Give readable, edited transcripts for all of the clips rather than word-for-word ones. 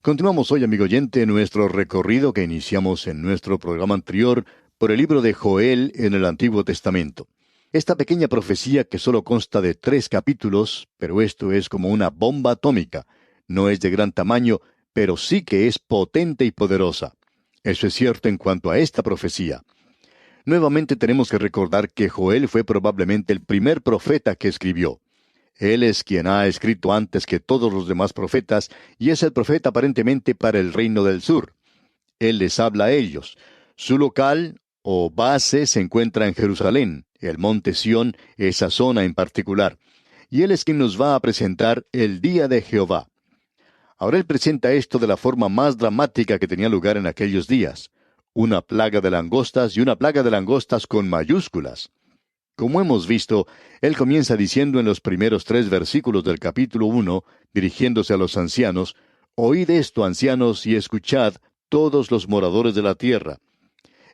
Continuamos hoy, amigo oyente, nuestro recorrido que iniciamos en nuestro programa anterior por el libro de Joel en el Antiguo Testamento. Esta pequeña profecía que solo consta de 3 capítulos, pero esto es como una bomba atómica. No es de gran tamaño, pero sí que es potente y poderosa. Eso es cierto en cuanto a esta profecía. Nuevamente tenemos que recordar que Joel fue probablemente el primer profeta que escribió. Él es quien ha escrito antes que todos los demás profetas, y es el profeta aparentemente para el reino del sur. Él les habla a ellos. Su local o base se encuentra en Jerusalén, el monte Sión, esa zona en particular. Y él es quien nos va a presentar el día de Jehová. Ahora él presenta esto de la forma más dramática que tenía lugar en aquellos días. Una plaga de langostas y una plaga de langostas con mayúsculas. Como hemos visto, él comienza diciendo en los primeros 3 versículos del capítulo 1, dirigiéndose a los ancianos: «Oíd esto, ancianos, y escuchad, todos los moradores de la tierra».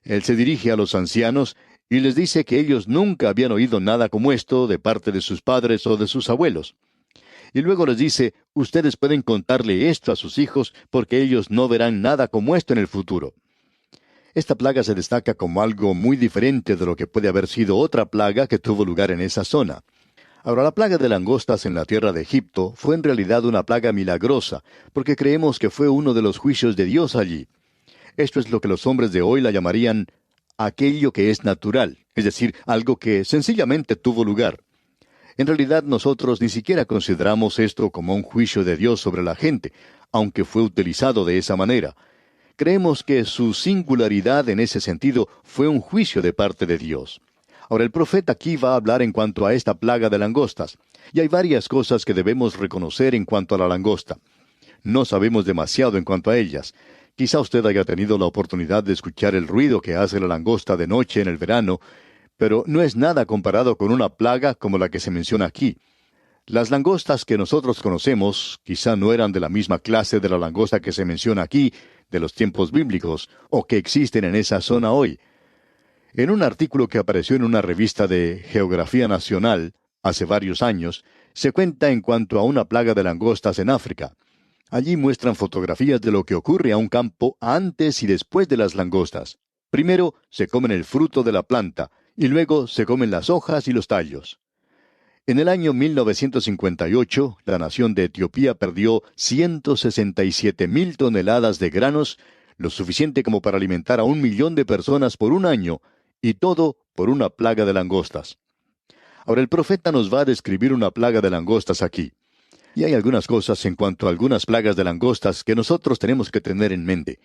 Él se dirige a los ancianos y les dice que ellos nunca habían oído nada como esto de parte de sus padres o de sus abuelos. Y luego les dice: «Ustedes pueden contarle esto a sus hijos, porque ellos no verán nada como esto en el futuro». Esta plaga se destaca como algo muy diferente de lo que puede haber sido otra plaga que tuvo lugar en esa zona. Ahora, la plaga de langostas en la tierra de Egipto fue en realidad una plaga milagrosa, porque creemos que fue uno de los juicios de Dios allí. Esto es lo que los hombres de hoy la llamarían aquello que es natural, es decir, algo que sencillamente tuvo lugar. En realidad nosotros ni siquiera consideramos esto como un juicio de Dios sobre la gente, aunque fue utilizado de esa manera. Creemos que su singularidad en ese sentido fue un juicio de parte de Dios. Ahora, el profeta aquí va a hablar en cuanto a esta plaga de langostas, y hay varias cosas que debemos reconocer en cuanto a la langosta. No sabemos demasiado en cuanto a ellas. Quizá usted haya tenido la oportunidad de escuchar el ruido que hace la langosta de noche en el verano, pero no es nada comparado con una plaga como la que se menciona aquí. Las langostas que nosotros conocemos quizá no eran de la misma clase de la langosta que se menciona aquí, de los tiempos bíblicos, o que existen en esa zona hoy. En un artículo que apareció en una revista de Geografía Nacional, hace varios años, se cuenta en cuanto a una plaga de langostas en África. Allí muestran fotografías de lo que ocurre a un campo antes y después de las langostas. Primero se comen el fruto de la planta, y luego se comen las hojas y los tallos. En el año 1958, la nación de Etiopía perdió 167,000 toneladas de granos, lo suficiente como para alimentar a 1 millón de personas por un año, y todo por una plaga de langostas. Ahora el profeta nos va a describir una plaga de langostas aquí. Y hay algunas cosas en cuanto a algunas plagas de langostas que nosotros tenemos que tener en mente.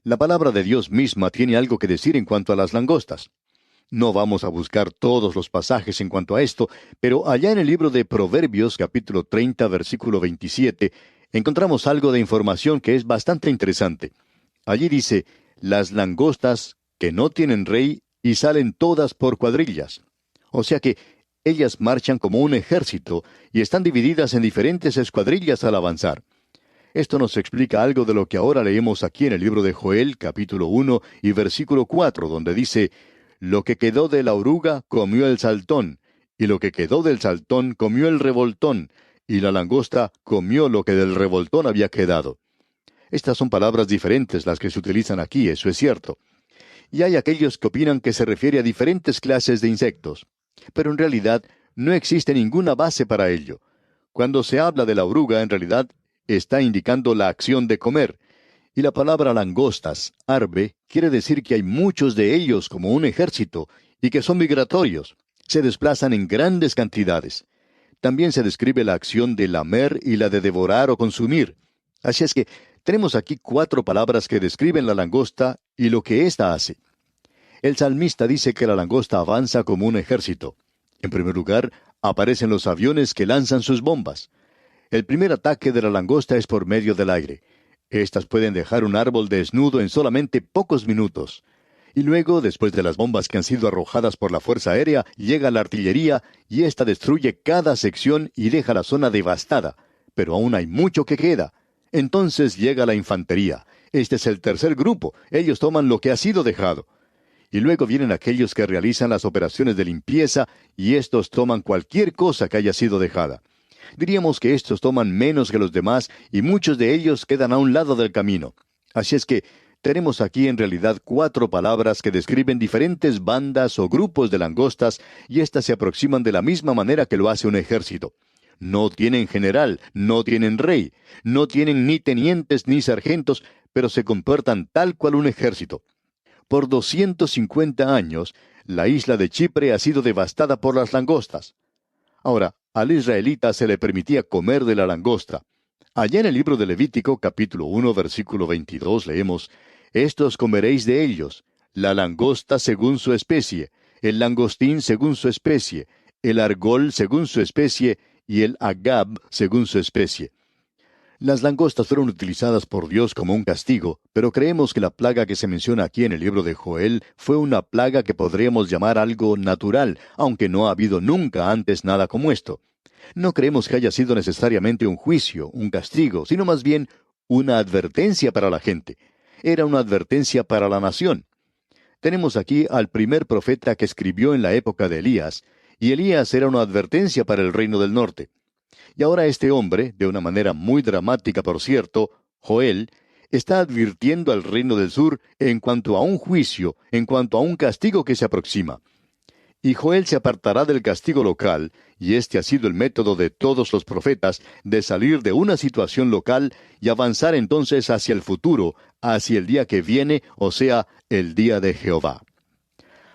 La palabra de Dios misma tiene algo que decir en cuanto a las langostas. No vamos a buscar todos los pasajes en cuanto a esto, pero allá en el libro de Proverbios, capítulo 30, versículo 27, encontramos algo de información que es bastante interesante. Allí dice: «Las langostas que no tienen rey y salen todas por cuadrillas». O sea que ellas marchan como un ejército y están divididas en diferentes escuadrillas al avanzar. Esto nos explica algo de lo que ahora leemos aquí en el libro de Joel, capítulo 1 y versículo 4, donde dice: «Lo que quedó de la oruga comió el saltón, y lo que quedó del saltón comió el revoltón, y la langosta comió lo que del revoltón había quedado». Estas son palabras diferentes las que se utilizan aquí, eso es cierto. Y hay aquellos que opinan que se refiere a diferentes clases de insectos. Pero en realidad no existe ninguna base para ello. Cuando se habla de la oruga, en realidad está indicando la acción de comer. Y la palabra langostas, arbe, quiere decir que hay muchos de ellos como un ejército, y que son migratorios. Se desplazan en grandes cantidades. También se describe la acción de lamer y la de devorar o consumir. Así es que tenemos aquí 4 palabras que describen la langosta y lo que ésta hace. El salmista dice que la langosta avanza como un ejército. En primer lugar, aparecen los aviones que lanzan sus bombas. El primer ataque de la langosta es por medio del aire. Estas pueden dejar un árbol desnudo en solamente pocos minutos. Y luego, después de las bombas que han sido arrojadas por la Fuerza Aérea, llega la artillería y ésta destruye cada sección y deja la zona devastada. Pero aún hay mucho que queda. Entonces llega la infantería. Este es el tercer grupo. Ellos toman lo que ha sido dejado. Y luego vienen aquellos que realizan las operaciones de limpieza, y estos toman cualquier cosa que haya sido dejada. Diríamos que estos toman menos que los demás y muchos de ellos quedan a un lado del camino. Así es que tenemos aquí en realidad 4 palabras que describen diferentes bandas o grupos de langostas y éstas se aproximan de la misma manera que lo hace un ejército. No tienen general, no tienen rey, no tienen ni tenientes ni sargentos, pero se comportan tal cual un ejército. Por 250 años, la isla de Chipre ha sido devastada por las langostas. Ahora, al israelita se le permitía comer de la langosta. Allá en el libro de Levítico, capítulo 1, versículo 22, leemos: Estos comeréis de ellos, la langosta según su especie, el langostín según su especie, el argol según su especie, y el agab según su especie. Las langostas fueron utilizadas por Dios como un castigo, pero creemos que la plaga que se menciona aquí en el libro de Joel fue una plaga que podríamos llamar algo natural, aunque no ha habido nunca antes nada como esto. No creemos que haya sido necesariamente un juicio, un castigo, sino más bien una advertencia para la gente. Era una advertencia para la nación. Tenemos aquí al primer profeta que escribió en la época de Elías, y Elías era una advertencia para el reino del norte. Y ahora este hombre, de una manera muy dramática por cierto, Joel, está advirtiendo al reino del sur en cuanto a un juicio, en cuanto a un castigo que se aproxima. Y Joel se apartará del castigo local, y este ha sido el método de todos los profetas, de salir de una situación local y avanzar entonces hacia el futuro, hacia el día que viene, o sea, el día de Jehová.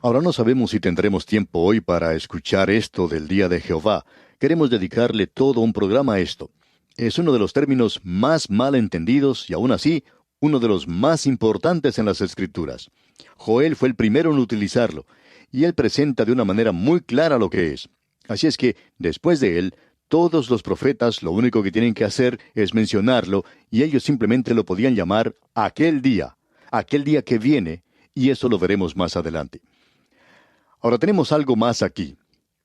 Ahora no sabemos si tendremos tiempo hoy para escuchar esto del día de Jehová. Queremos dedicarle todo un programa a esto. Es uno de los términos más mal entendidos y aún así, uno de los más importantes en las Escrituras. Joel fue el primero en utilizarlo, y él presenta de una manera muy clara lo que es. Así es que, después de él, todos los profetas lo único que tienen que hacer es mencionarlo, y ellos simplemente lo podían llamar aquel día que viene, y eso lo veremos más adelante. Ahora tenemos algo más aquí.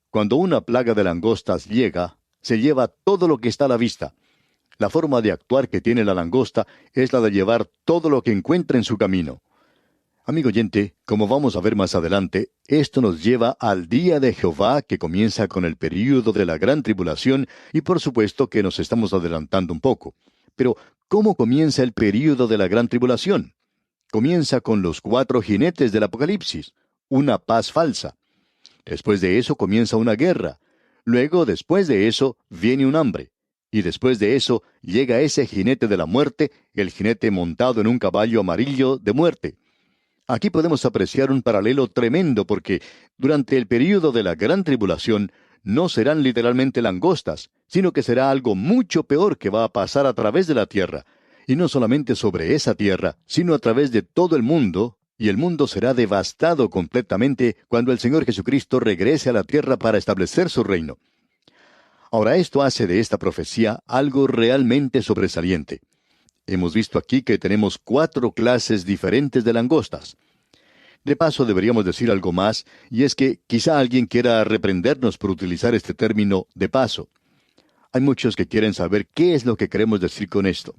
Cuando una plaga de langostas llega, se lleva todo lo que está a la vista. La forma de actuar que tiene la langosta es la de llevar todo lo que encuentra en su camino. Amigo oyente, como vamos a ver más adelante, esto nos lleva al día de Jehová que comienza con el período de la gran tribulación y por supuesto que nos estamos adelantando un poco. Pero, ¿cómo comienza el período de la gran tribulación? Comienza con los 4 jinetes del Apocalipsis, una paz falsa. Después de eso comienza una guerra. Luego, después de eso, viene un hambre. Y después de eso, llega ese jinete de la muerte, el jinete montado en un caballo amarillo de muerte. Aquí podemos apreciar un paralelo tremendo porque durante el período de la gran tribulación no serán literalmente langostas, sino que será algo mucho peor que va a pasar a través de la tierra. Y no solamente sobre esa tierra, sino a través de todo el mundo, y el mundo será devastado completamente cuando el Señor Jesucristo regrese a la tierra para establecer su reino. Ahora esto hace de esta profecía algo realmente sobresaliente. Hemos visto aquí que tenemos 4 clases diferentes de langostas. De paso deberíamos decir algo más, y es que quizá alguien quiera reprendernos por utilizar este término de paso. Hay muchos que quieren saber qué es lo que queremos decir con esto.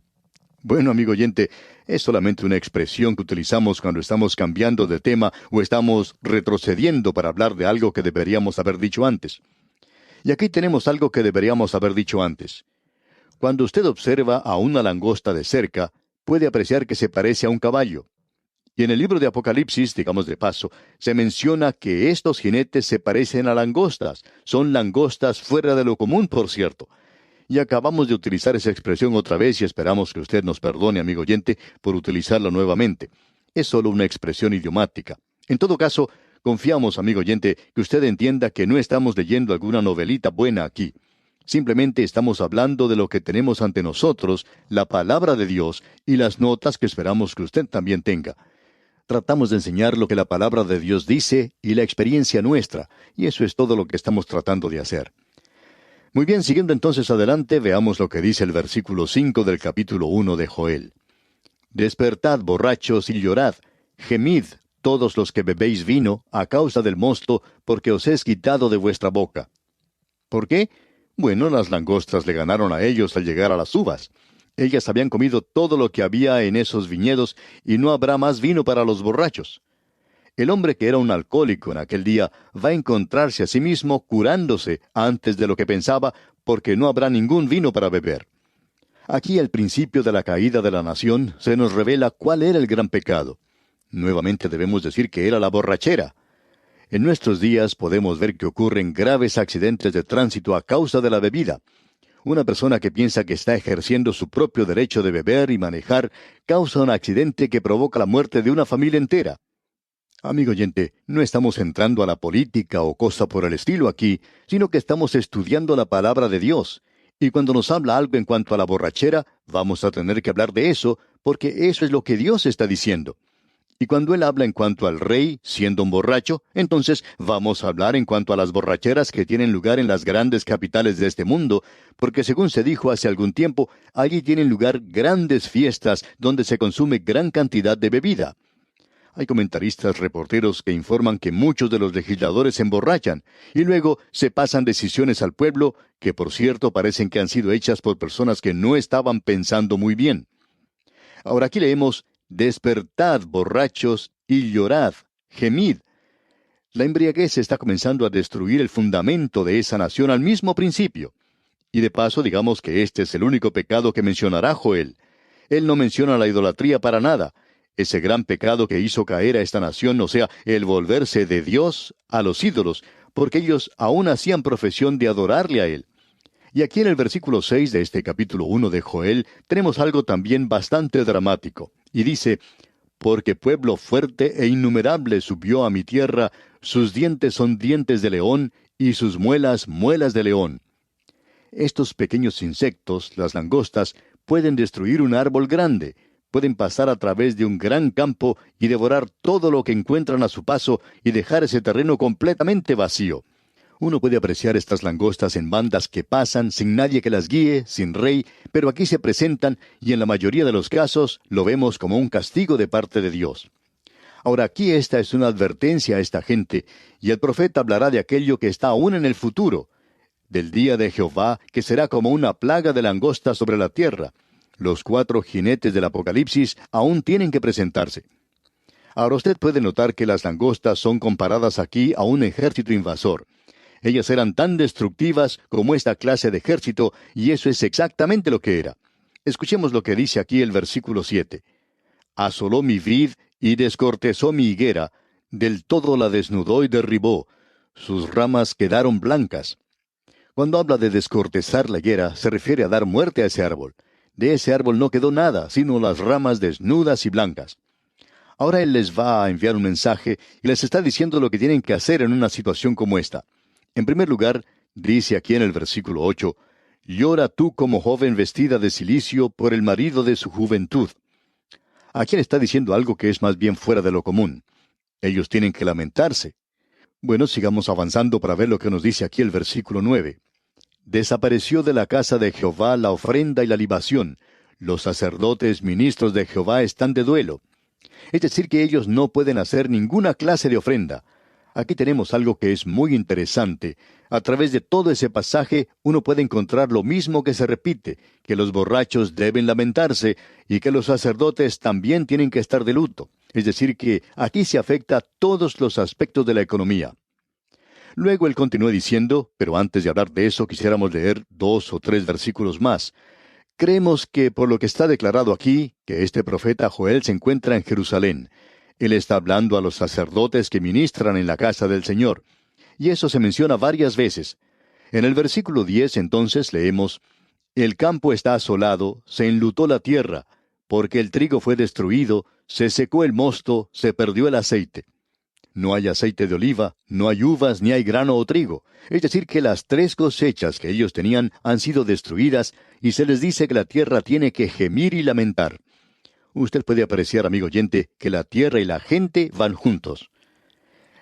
Bueno, amigo oyente, es solamente una expresión que utilizamos cuando estamos cambiando de tema o estamos retrocediendo para hablar de algo que deberíamos haber dicho antes. Y aquí tenemos algo que deberíamos haber dicho antes. Cuando usted observa a una langosta de cerca, puede apreciar que se parece a un caballo. Y en el libro de Apocalipsis, digamos de paso, se menciona que estos jinetes se parecen a langostas. Son langostas fuera de lo común, por cierto. Y acabamos de utilizar esa expresión otra vez y esperamos que usted nos perdone, amigo oyente, por utilizarla nuevamente. Es solo una expresión idiomática. En todo caso, confiamos, amigo oyente, que usted entienda que no estamos leyendo alguna novelita buena aquí. Simplemente estamos hablando de lo que tenemos ante nosotros, la palabra de Dios y las notas que esperamos que usted también tenga. Tratamos de enseñar lo que la palabra de Dios dice y la experiencia nuestra, y eso es todo lo que estamos tratando de hacer. Muy bien, siguiendo entonces adelante, veamos lo que dice el versículo 5 del capítulo 1 de Joel. Despertad, borrachos, y llorad, gemid, todos los que bebéis vino, a causa del mosto, porque os es quitado de vuestra boca. ¿Por qué? Bueno, las langostas le ganaron a ellos al llegar a las uvas. Ellas habían comido todo lo que había en esos viñedos, y no habrá más vino para los borrachos. El hombre que era un alcohólico en aquel día va a encontrarse a sí mismo curándose antes de lo que pensaba porque no habrá ningún vino para beber. Aquí al principio de la caída de la nación se nos revela cuál era el gran pecado. Nuevamente debemos decir que era la borrachera. En nuestros días podemos ver que ocurren graves accidentes de tránsito a causa de la bebida. Una persona que piensa que está ejerciendo su propio derecho de beber y manejar causa un accidente que provoca la muerte de una familia entera. Amigo oyente, no estamos entrando a la política o cosa por el estilo aquí, sino que estamos estudiando la palabra de Dios. Y cuando nos habla algo en cuanto a la borrachera, vamos a tener que hablar de eso, porque eso es lo que Dios está diciendo. Y cuando Él habla en cuanto al rey, siendo un borracho, entonces vamos a hablar en cuanto a las borracheras que tienen lugar en las grandes capitales de este mundo, porque según se dijo hace algún tiempo, allí tienen lugar grandes fiestas donde se consume gran cantidad de bebida. Hay comentaristas reporteros que informan que muchos de los legisladores se emborrachan y luego se pasan decisiones al pueblo que por cierto parecen que han sido hechas por personas que no estaban pensando muy bien. Ahora aquí leemos, despertad borrachos y llorad, gemid. La embriaguez está comenzando a destruir el fundamento de esa nación al mismo principio. Y de paso digamos que este es el único pecado que mencionará Joel. Él no menciona la idolatría para nada. Ese gran pecado que hizo caer a esta nación, o sea, el volverse de Dios a los ídolos, porque ellos aún hacían profesión de adorarle a Él. Y aquí en el versículo 6 de este capítulo 1 de Joel tenemos algo también bastante dramático. Y dice, porque pueblo fuerte e innumerable subió a mi tierra, sus dientes son dientes de león, y sus muelas muelas de león. Estos pequeños insectos, las langostas, pueden destruir un árbol grande, pueden pasar a través de un gran campo y devorar todo lo que encuentran a su paso y dejar ese terreno completamente vacío. Uno puede apreciar estas langostas en bandas que pasan sin nadie que las guíe, sin rey, pero aquí se presentan y en la mayoría de los casos lo vemos como un castigo de parte de Dios. Ahora aquí esta es una advertencia a esta gente, y el profeta hablará de aquello que está aún en el futuro, del día de Jehová, que será como una plaga de langostas sobre la tierra. Los 4 jinetes del Apocalipsis aún tienen que presentarse. Ahora usted puede notar que las langostas son comparadas aquí a un ejército invasor. Ellas eran tan destructivas como esta clase de ejército, y eso es exactamente lo que era. Escuchemos lo que dice aquí el versículo 7. Asoló mi vid y descortezó mi higuera, del todo la desnudó y derribó. Sus ramas quedaron blancas. Cuando habla de descortezar la higuera, se refiere a dar muerte a ese árbol. De ese árbol no quedó nada, sino las ramas desnudas y blancas. Ahora Él les va a enviar un mensaje y les está diciendo lo que tienen que hacer en una situación como esta. En primer lugar, dice aquí en el versículo 8, llora tú como joven vestida de cilicio por el marido de su juventud. Aquí Él está diciendo algo que es más bien fuera de lo común. Ellos tienen que lamentarse. Bueno, sigamos avanzando para ver lo que nos dice aquí el versículo 9. Desapareció de la casa de Jehová la ofrenda y la libación. Los sacerdotes ministros de Jehová están de duelo. Es decir, que ellos no pueden hacer ninguna clase de ofrenda. Aquí tenemos algo que es muy interesante. A través de todo ese pasaje uno puede encontrar lo mismo que se repite, que los borrachos deben lamentarse y que los sacerdotes también tienen que estar de luto. Es decir, que aquí se afecta todos los aspectos de la economía. Luego él continúa diciendo, pero antes de hablar de eso quisiéramos leer 2 o 3 versículos más. Creemos que por lo que está declarado aquí, que este profeta Joel se encuentra en Jerusalén. Él está hablando a los sacerdotes que ministran en la casa del Señor. Y eso se menciona varias veces. En el versículo 10 entonces leemos, el campo está asolado, se enlutó la tierra, porque el trigo fue destruido, se secó el mosto, se perdió el aceite. No hay aceite de oliva, no hay uvas, ni hay grano o trigo. Es decir, que las 3 cosechas que ellos tenían han sido destruidas, y se les dice que la tierra tiene que gemir y lamentar. Usted puede apreciar, amigo oyente, que la tierra y la gente van juntos.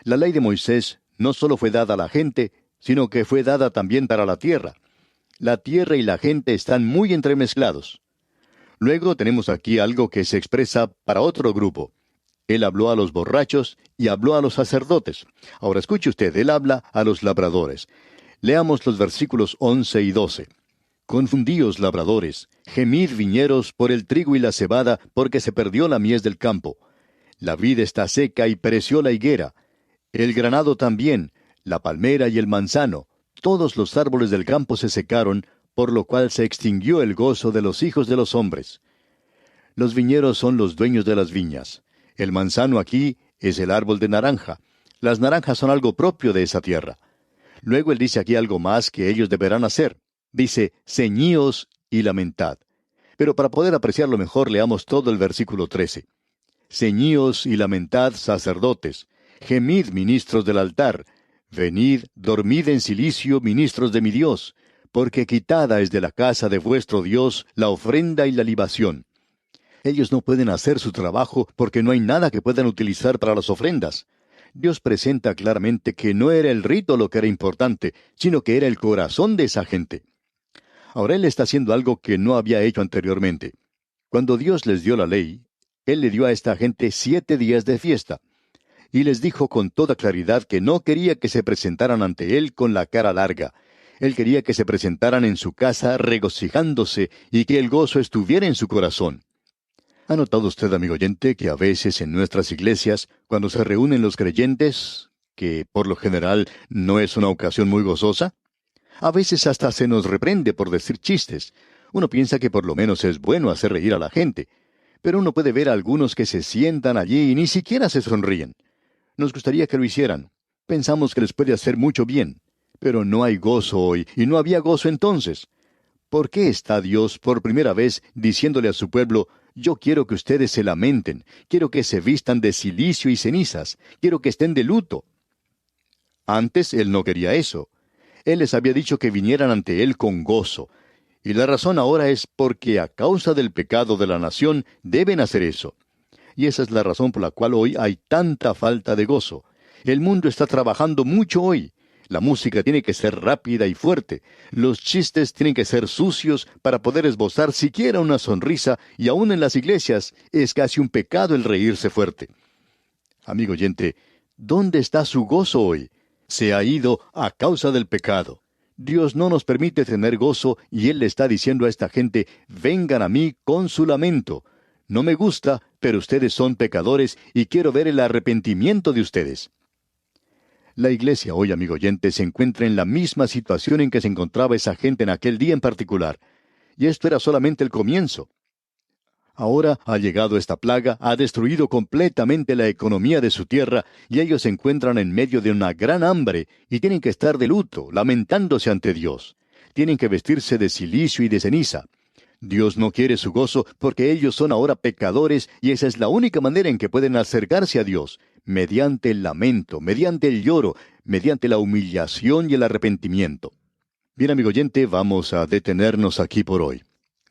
La ley de Moisés no solo fue dada a la gente, sino que fue dada también para la tierra. La tierra y la gente están muy entremezclados. Luego tenemos aquí algo que se expresa para otro grupo. Él habló a los borrachos y habló a los sacerdotes. Ahora escuche usted, él habla a los labradores. Leamos los versículos 11 y 12. Confundíos labradores, gemid viñeros por el trigo y la cebada, porque se perdió la mies del campo. La vid está seca y pereció la higuera. El granado también, la palmera y el manzano, todos los árboles del campo se secaron, por lo cual se extinguió el gozo de los hijos de los hombres. Los viñeros son los dueños de las viñas. El manzano aquí es el árbol de naranja. Las naranjas son algo propio de esa tierra. Luego él dice aquí algo más que ellos deberán hacer. Dice, ceñíos y lamentad. Pero para poder apreciarlo mejor, leamos todo el versículo 13. Ceñíos y lamentad, sacerdotes. Gemid, ministros del altar. Venid, dormid en cilicio, ministros de mi Dios. Porque quitada es de la casa de vuestro Dios la ofrenda y la libación. Ellos no pueden hacer su trabajo porque no hay nada que puedan utilizar para las ofrendas. Dios presenta claramente que no era el rito lo que era importante, sino que era el corazón de esa gente. Ahora Él está haciendo algo que no había hecho anteriormente. Cuando Dios les dio la ley, Él le dio a esta gente 7 días de fiesta. Y les dijo con toda claridad que no quería que se presentaran ante Él con la cara larga. Él quería que se presentaran en su casa regocijándose y que el gozo estuviera en su corazón. ¿Ha notado usted, amigo oyente, que a veces en nuestras iglesias, cuando se reúnen los creyentes, que por lo general no es una ocasión muy gozosa? A veces hasta se nos reprende por decir chistes. Uno piensa que por lo menos es bueno hacer reír a la gente. Pero uno puede ver a algunos que se sientan allí y ni siquiera se sonríen. Nos gustaría que lo hicieran. Pensamos que les puede hacer mucho bien. Pero no hay gozo hoy, y no había gozo entonces. ¿Por qué está Dios por primera vez diciéndole a su pueblo, yo quiero que ustedes se lamenten, quiero que se vistan de cilicio y cenizas, quiero que estén de luto? Antes Él no quería eso. Él les había dicho que vinieran ante Él con gozo. Y la razón ahora es porque a causa del pecado de la nación deben hacer eso. Y esa es la razón por la cual hoy hay tanta falta de gozo. El mundo está trabajando mucho hoy. La música tiene que ser rápida y fuerte. Los chistes tienen que ser sucios para poder esbozar siquiera una sonrisa, y aún en las iglesias es casi un pecado el reírse fuerte. Amigo oyente, ¿dónde está su gozo hoy? Se ha ido a causa del pecado. Dios no nos permite tener gozo y Él le está diciendo a esta gente, vengan a mí con su lamento. No me gusta, pero ustedes son pecadores y quiero ver el arrepentimiento de ustedes. La iglesia hoy, amigo oyente, se encuentra en la misma situación en que se encontraba esa gente en aquel día en particular. Y esto era solamente el comienzo. Ahora ha llegado esta plaga, ha destruido completamente la economía de su tierra, y ellos se encuentran en medio de una gran hambre, y tienen que estar de luto, lamentándose ante Dios. Tienen que vestirse de cilicio y de ceniza. Dios no quiere su gozo porque ellos son ahora pecadores, y esa es la única manera en que pueden acercarse a Dios, mediante el lamento, mediante el lloro, mediante la humillación y el arrepentimiento. Bien, amigo oyente, vamos a detenernos aquí por hoy.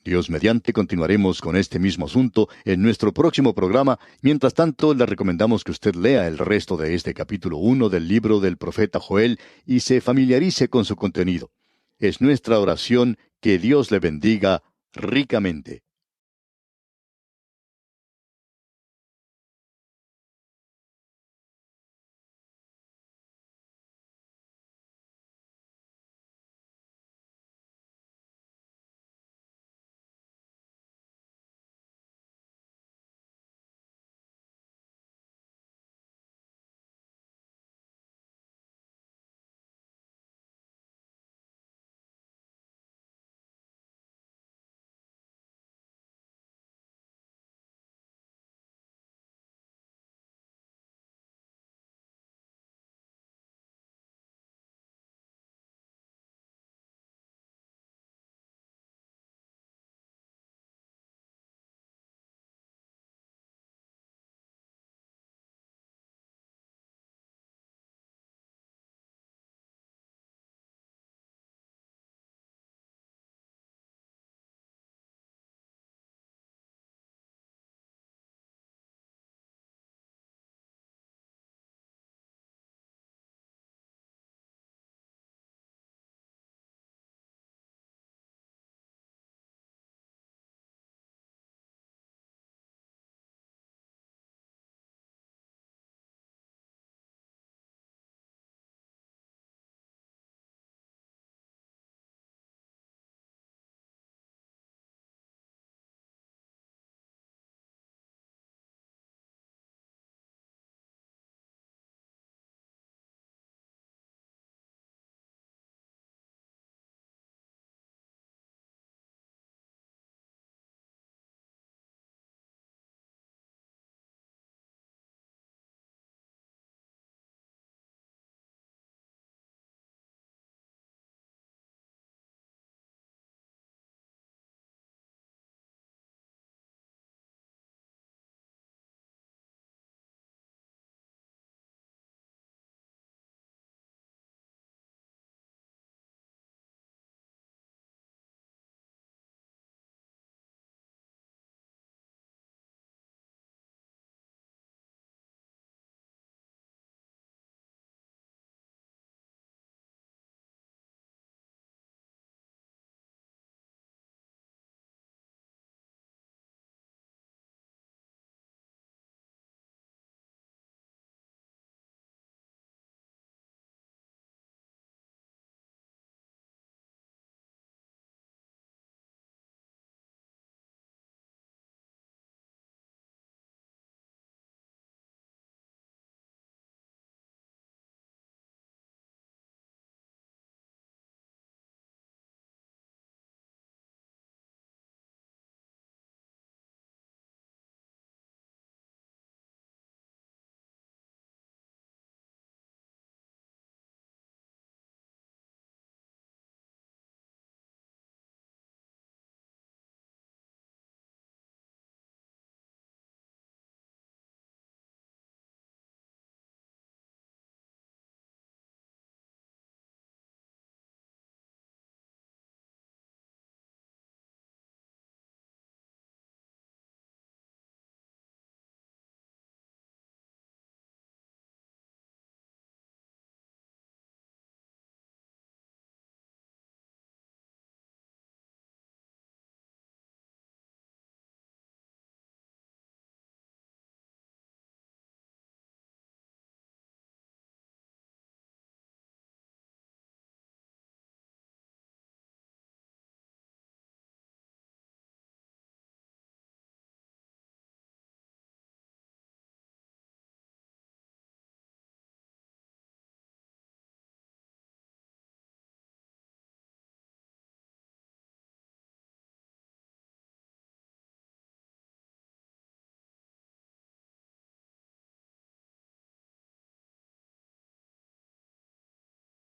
Dios mediante continuaremos con este mismo asunto en nuestro próximo programa. Mientras tanto, le recomendamos que usted lea el resto de este capítulo 1 del libro del profeta Joel y se familiarice con su contenido. Es nuestra oración que Dios le bendiga ricamente.